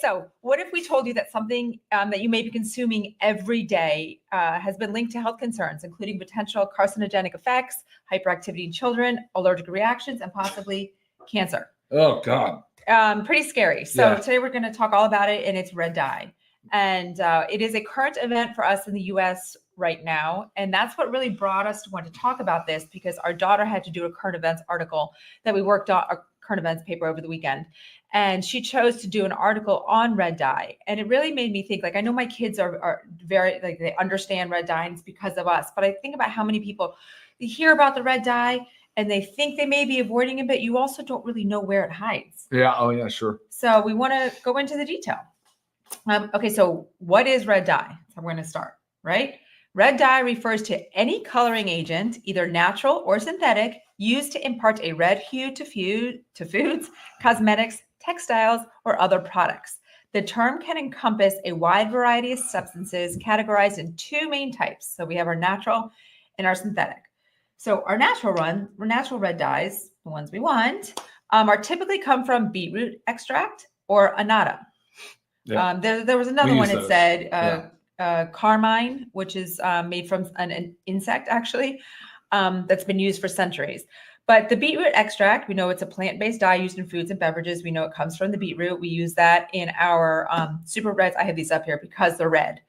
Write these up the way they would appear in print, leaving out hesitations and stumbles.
So what if we told you that something that you may be consuming every day has been linked to health concerns, including potential carcinogenic effects, hyperactivity in children, allergic reactions, and possibly cancer? Oh, God. Pretty scary. So today we're going to talk all about it, and it's red dye. And it is a current event for us in the U.S. right now. And that's what really brought us to want to talk about this, because our daughter had to do a current events article that we worked on, a current events paper over the weekend. And she chose to do an article on red dye. And it really made me think, like, I know my kids are very, like, they understand red dye, and it's because of us. But I think about how many people, they hear about the red dye and they think they may be avoiding it, but you also don't really know where it hides. Yeah. Oh, yeah, sure. So we want to go into the detail. Okay, so what is red dye? So we're going to start, right? Red dye refers to any coloring agent, either natural or synthetic, used to impart a red hue to foods, cosmetics, textiles, or other products. The term can encompass a wide variety of substances categorized in two main types. So we have our natural and our synthetic. So our natural red dyes, the ones we want, are typically come from beetroot extract or annatto. Yeah. There was another one that said carmine, which is made from an insect, actually, that's been used for centuries. But the beetroot extract, we know it's a plant-based dye used in foods and beverages. We know it comes from the beetroot. We use that in our super reds. I have these up here because they're red.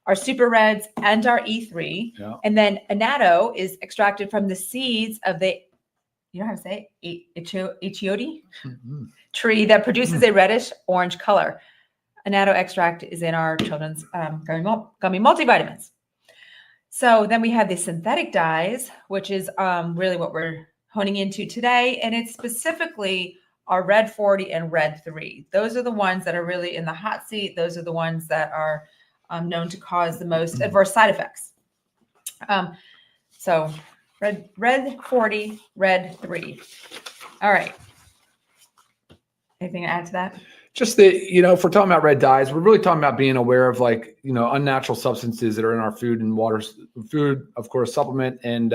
Our super reds and our E3. Yeah. And then annatto is extracted from the seeds of the, you know how to say it? Achiote tree that produces a reddish orange color. Annatto extract is in our children's gummy multivitamins. So then we have the synthetic dyes, which is really what we're honing into today. And it's specifically our red 40 and red 3. Those are the ones that are really in the hot seat. Those are the ones that are known to cause the most adverse side effects. So red 40, red 3. All right. Anything to add to that? Just that, if we're talking about red dyes, we're really talking about being aware of, like, unnatural substances that are in our food and water, food, of course, supplement, and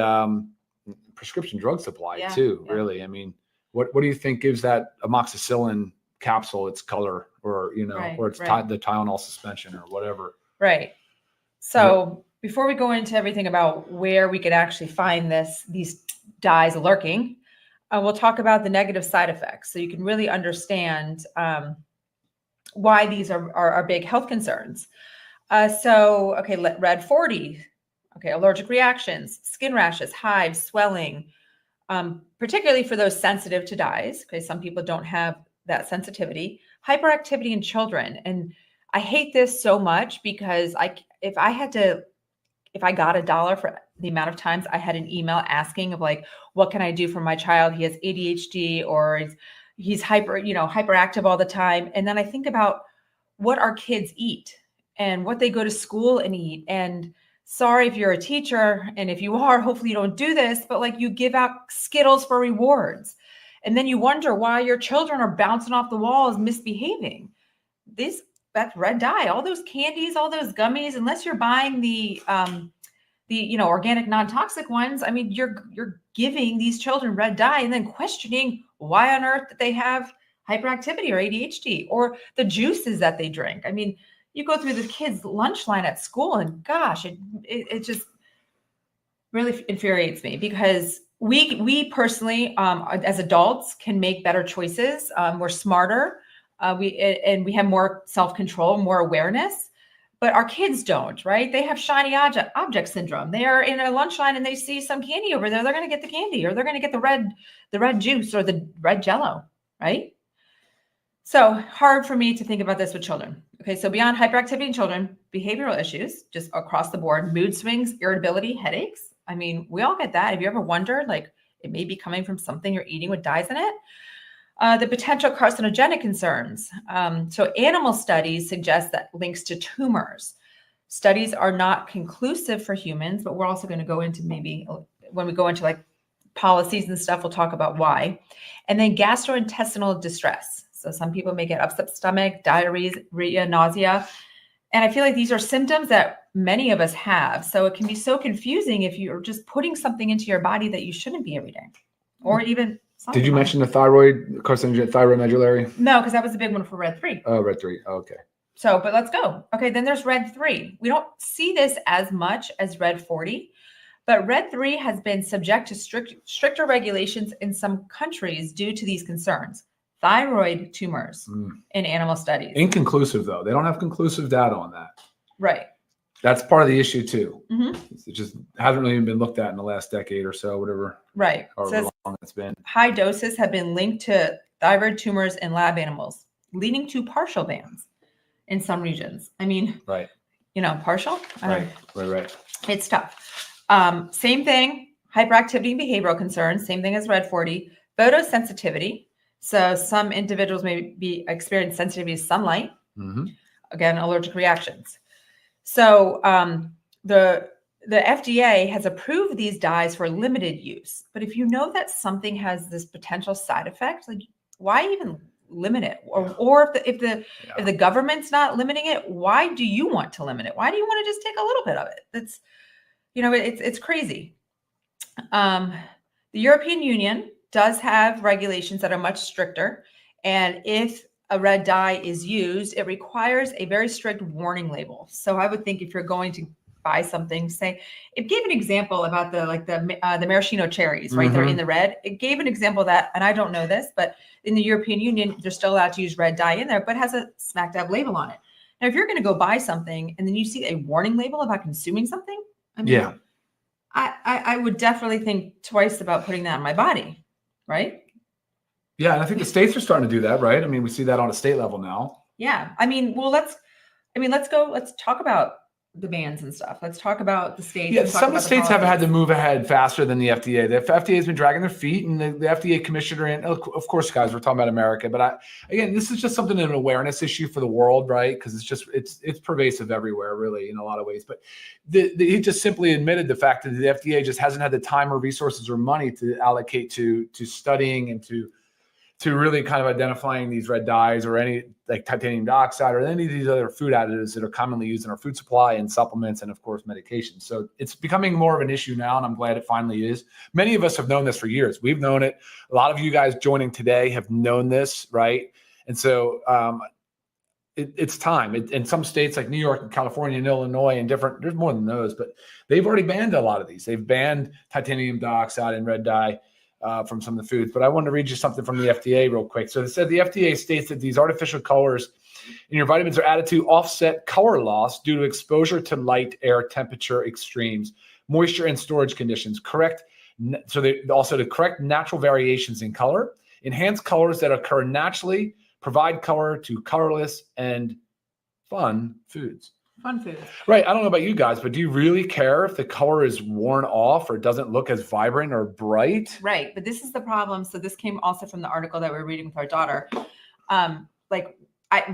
prescription drug supply too. Yeah. Really, I mean, what do you think gives that amoxicillin capsule its color, or or it's the Tylenol suspension or whatever? Right. So before we go into everything about where we could actually find these dyes lurking, we'll talk about the negative side effects, so you can really understand why these are big health concerns. Red 40. Okay, allergic reactions, skin rashes, hives, swelling, particularly for those sensitive to dyes. Okay, some people don't have that sensitivity. Hyperactivity in children. And I hate this so much because if I got $1 for the amount of times I had an email asking of, like, what can I do for my child? He has ADHD, or he's hyperactive all the time. And then I think about what our kids eat and what they go to school and eat. And sorry if you're a teacher, and if you are, hopefully you don't do this, but, like, you give out Skittles for rewards. And then you wonder why your children are bouncing off the walls, misbehaving. That's red dye. All those candies, all those gummies, unless you're buying the organic, non-toxic ones, I mean, you're giving these children red dye and then questioning why on earth that they have hyperactivity or ADHD, or the juices that they drink. I mean, you go through the kids' lunch line at school, and gosh, it just really infuriates me, because we personally, as adults, can make better choices. We're smarter. We have more self-control, more awareness, but our kids don't, right? They have shiny object syndrome. They are in a lunch line and they see some candy over there. They're going to get the candy, or they're going to get the red juice or the red Jello, right? So hard for me to think about this with children. Okay, so beyond hyperactivity in children, behavioral issues just across the board, mood swings, irritability, headaches. I mean, we all get that. Have you ever wondered, like, it may be coming from something you're eating with dyes in it? The potential carcinogenic concerns. So animal studies suggest that links to tumors. Studies are not conclusive for humans, but we're also going to go into, maybe when we go into, like, policies and stuff, we'll talk about why. And then gastrointestinal distress. So some people may get upset stomach, diarrhea, nausea. And I feel like these are symptoms that many of us have. So it can be so confusing if you're just putting something into your body that you shouldn't be every day, or even Did you mention the thyroid, carcinogenic thyroid medullary? No, because that was the big one for red 3. Oh, red 3. Oh, okay. So, but let's go. Okay, then there's red 3. We don't see this as much as red 40, but red 3 has been subject to stricter regulations in some countries due to these concerns. Thyroid tumors in animal studies. Inconclusive, though. They don't have conclusive data on that. Right. That's part of the issue, too. Mm-hmm. It just hasn't really been looked at in the last decade or so, whatever. Right. However long it's been. High doses have been linked to thyroid tumors in lab animals, leading to partial bans in some regions. I mean, right. Partial. Right. It's tough. Same thing. Hyperactivity and behavioral concerns. Same thing as red 40. Photosensitivity. So some individuals may experience sensitivity to sunlight. Mm-hmm. Again, allergic reactions. So the FDA has approved these dyes for limited use. But if you know that something has this potential side effect, like why even limit it? Or if the government's not limiting it, why do you want to limit it? Why do you want to just take a little bit of it? That's it's crazy. The European Union does have regulations that are much stricter, and if a red dye is used, it requires a very strict warning label. So I would think if you're going to buy something, say, it gave an example about the maraschino cherries, right? Mm-hmm. They're in the red. It gave an example of that, and I don't know this, but in the European Union, they're still allowed to use red dye in there, but it has a smack dab label on it. Now, if you're going to go buy something and then you see a warning label about consuming something, I would definitely think twice about putting that on my body, right? Yeah, and I think the states are starting to do that, right? I mean, we see that on a state level now. Yeah. Let's talk about the bans and stuff. Let's talk about the states. Yeah, some of the states have had to move ahead faster than the FDA. The FDA has been dragging their feet, and the FDA commissioner, and of course, guys, we're talking about America, but again, this is just something, an awareness issue for the world, right? Because it's pervasive everywhere, really, in a lot of ways. But he just simply admitted the fact that the FDA just hasn't had the time or resources or money to allocate to studying and to really kind of identifying these red dyes or any like titanium dioxide or any of these other food additives that are commonly used in our food supply and supplements and, of course, medications. So it's becoming more of an issue now, and I'm glad it finally is. Many of us have known this for years. We've known it. A lot of you guys joining today have known this, right? And so it's time. In some states like New York and California and Illinois and there's more than those, but they've already banned a lot of these. They've banned titanium dioxide and red dye from some of the foods. But I wanted to read you something from the FDA real quick. So it said the FDA states that these artificial colors in your vitamins are added to offset color loss due to exposure to light, air, temperature extremes, moisture, and storage conditions. To correct natural variations in color, enhance colors that occur naturally, provide color to colorless and fun foods. Fun food. Right. I don't know about you guys, but do you really care if the color is worn off or doesn't look as vibrant or bright? Right. But this is the problem. So this came also from the article that we're reading with our daughter.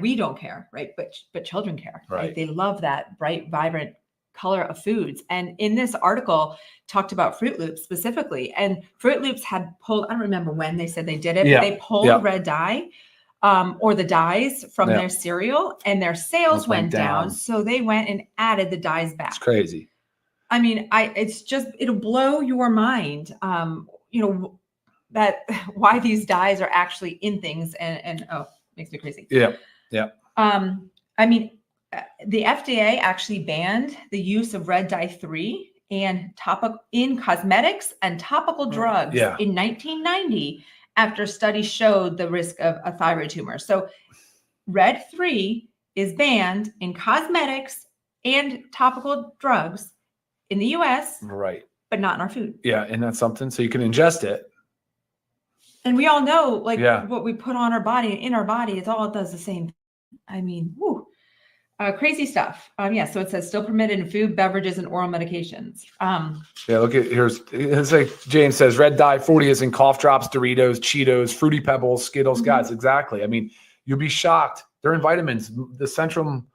We don't care, right? But children care. Right. They love that bright, vibrant color of foods. And in this article talked about Fruit Loops specifically. And Fruit Loops had pulled, I don't remember when they said they did it, but they pulled red dye. Or the dyes from their cereal, and their sales went down. So they went and added the dyes back. It's crazy. I mean, it'll blow your mind, that why these dyes are actually in things and makes me crazy. Yeah. The FDA actually banned the use of red dye 3 and in cosmetics and topical drugs in 1990. After studies showed the risk of a thyroid tumor. So red 3 is banned in cosmetics and topical drugs in the US, right? But not in our food. Yeah, and that's something. So you can ingest it. And we all know what we put on our body, in our body, it does the same. I mean, crazy stuff. So it says still permitted in food, beverages, and oral medications. Look at it's like James says, red dye 40 is in cough drops, Doritos, Cheetos, Fruity Pebbles, Skittles. Mm-hmm. Guys, exactly. I mean, you'll be shocked. They're in vitamins. The Centrum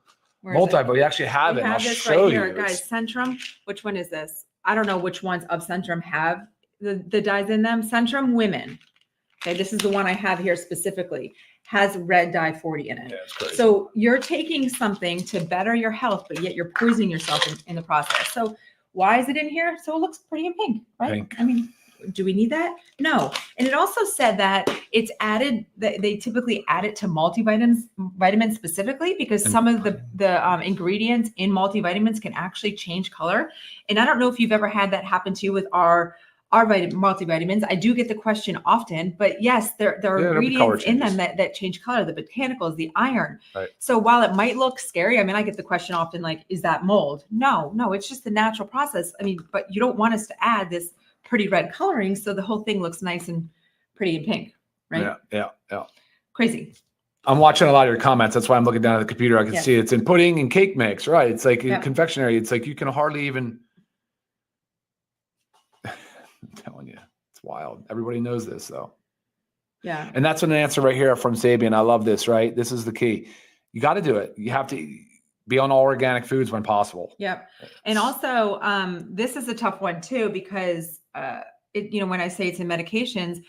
Multivitamin. We actually have it. I'll show you. Here, guys. Centrum. Which one is this? I don't know which ones of Centrum have the dyes in them. Centrum Women. Okay, this is the one I have here specifically. Has red dye 40 in it. Yeah, so you're taking something to better your health, but yet you're poisoning yourself in the process. So why is it in here? So it looks pretty in pink, right? Pink. I mean, Do we need that? No. And it also said that it's added, that they typically add it to vitamins specifically because some of the ingredients in multivitamins can actually change color. And I don't know if you've ever had that happen to you with our multivitamins. I do get the question often, but yes, there are ingredients in them that change color, the botanicals, the iron. Right. So while it might look scary, I mean, I get the question often, like, is that mold? No, it's just the natural process. I mean, but you don't want us to add this pretty red coloring so the whole thing looks nice and pretty and pink, right? Yeah. Crazy. I'm watching a lot of your comments. That's why I'm looking down at the computer. I can Yes. see it's in pudding and cake mix, right? It's like in Yep. confectionery. It's like you can hardly even. I'm telling you, it's wild. Everybody knows this though. Yeah. And that's an answer right here from Sabian. I love this, right? This is the key. You got to do it. You have to be on all organic foods when possible. Yep. And also, this is a tough one too, because, when I say it's in medications,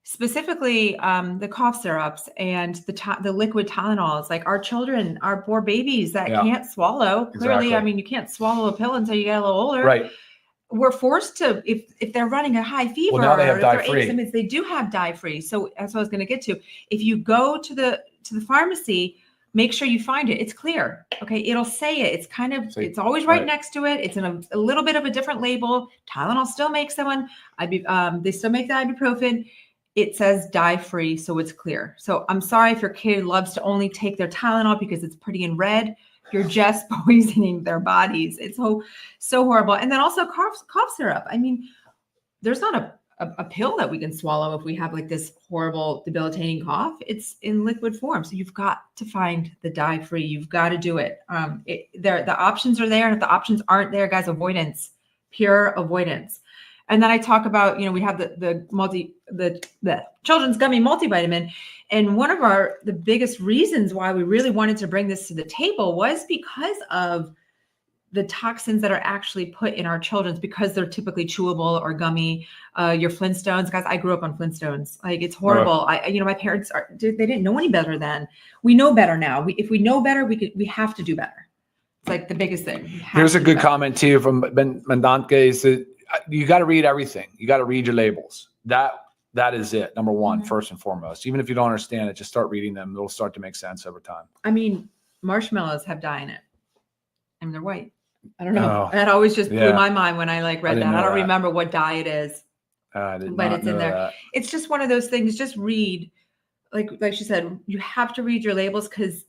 specifically the cough syrups and the liquid Tylenols, like our children, our poor babies that can't swallow. Clearly, Exactly. I mean, you can't swallow a pill until you get a little older. Right. We're forced to, if they're running a high fever, now they have or if they're dye-free. symptoms, they do have dye-free. So that's what I was going to get to. If you go to the pharmacy, make sure you find it. It's clear. Okay. It'll say it. It's kind of, it's always right next to it. It's in a little bit of a different label. Tylenol still makes that one. They still make the ibuprofen. It says dye-free, so it's clear. So I'm sorry if your kid loves to only take their Tylenol because it's pretty in red. You're just poisoning their bodies. It's so horrible. And then also cough syrup. I mean, there's not a pill that we can swallow if we have like this horrible debilitating cough. It's in liquid form. So you've got to find the dye-free. You've got to do it. The options are there. And if the options aren't there, guys, avoidance, pure avoidance. And then I talk about, we have the children's gummy multivitamin. And one of the biggest reasons why we really wanted to bring this to the table was because of the toxins that are actually put in our children's, because they're typically chewable or gummy. Your Flintstones, guys, I grew up on Flintstones. Like, it's horrible. My parents they didn't know any better then. We know better now. If we know better, we have to do better. It's like the biggest thing. Here's a good comment too from Ben Mandantke. Is that you got to read everything. You got to read your labels. That is it. Number one, first and foremost. Even if you don't understand it, just start reading them. It'll start to make sense over time. I mean, marshmallows have dye in it. I mean, they're white. I don't know. That always just blew my mind when I read that. I don't remember what dye it is, but it's in there. That. It's just one of those things. Just read, like she said, you have to read your labels because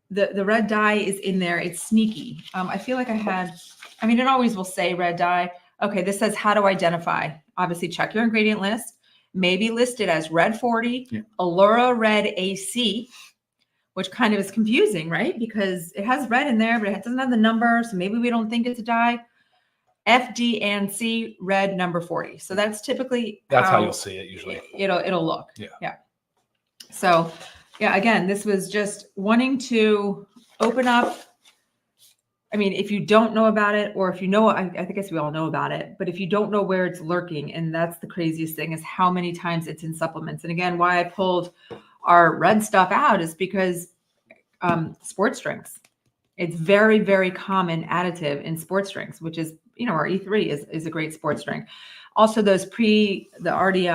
the red dye is in there. It's sneaky. I feel like it always will say red dye. Okay, this says how to identify. Obviously, check your ingredient list. Maybe listed as Red 40, Allura Red AC, which kind of is confusing, right? Because it has red in there, but it doesn't have the number. So maybe we don't think it's a dye. FD&C Red number 40. So that's typically how you'll see it usually. It'll look. Yeah. So again, this was just wanting to open up. I mean, if you don't know about it, or if you know, I guess we all know about it, but if you don't know where it's lurking, and that's the craziest thing, is how many times it's in supplements. And again, why I pulled our red stuff out is because sports drinks. It's very, very common additive in sports drinks, which is, our E3 is a great sports drink. Also, those already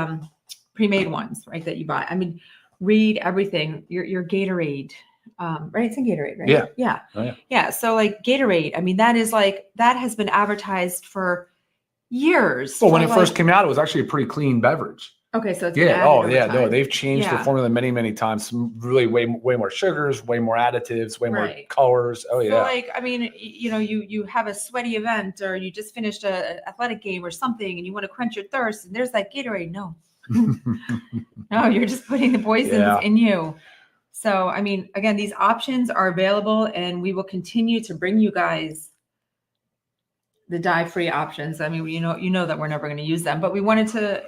pre-made ones, right, that you buy. I mean, read everything. Your Gatorade. Right? It's in Gatorade, right? Yeah. Oh, yeah. Yeah. So like Gatorade, I mean, that has been advertised for years. Well, when it first came out, it was actually a pretty clean beverage. Okay. So it's No, they've changed the formula many, many times. Some really way more sugars, way more additives, way more colors. Oh yeah. So I mean, you have a sweaty event, or you just finished an athletic game or something, and you want to quench your thirst, and there's that Gatorade. No, no, you're just putting the poisons in you. So, I mean, again, these options are available, and we will continue to bring you guys the dye-free options. I mean, you know that we're never going to use them, but we wanted to,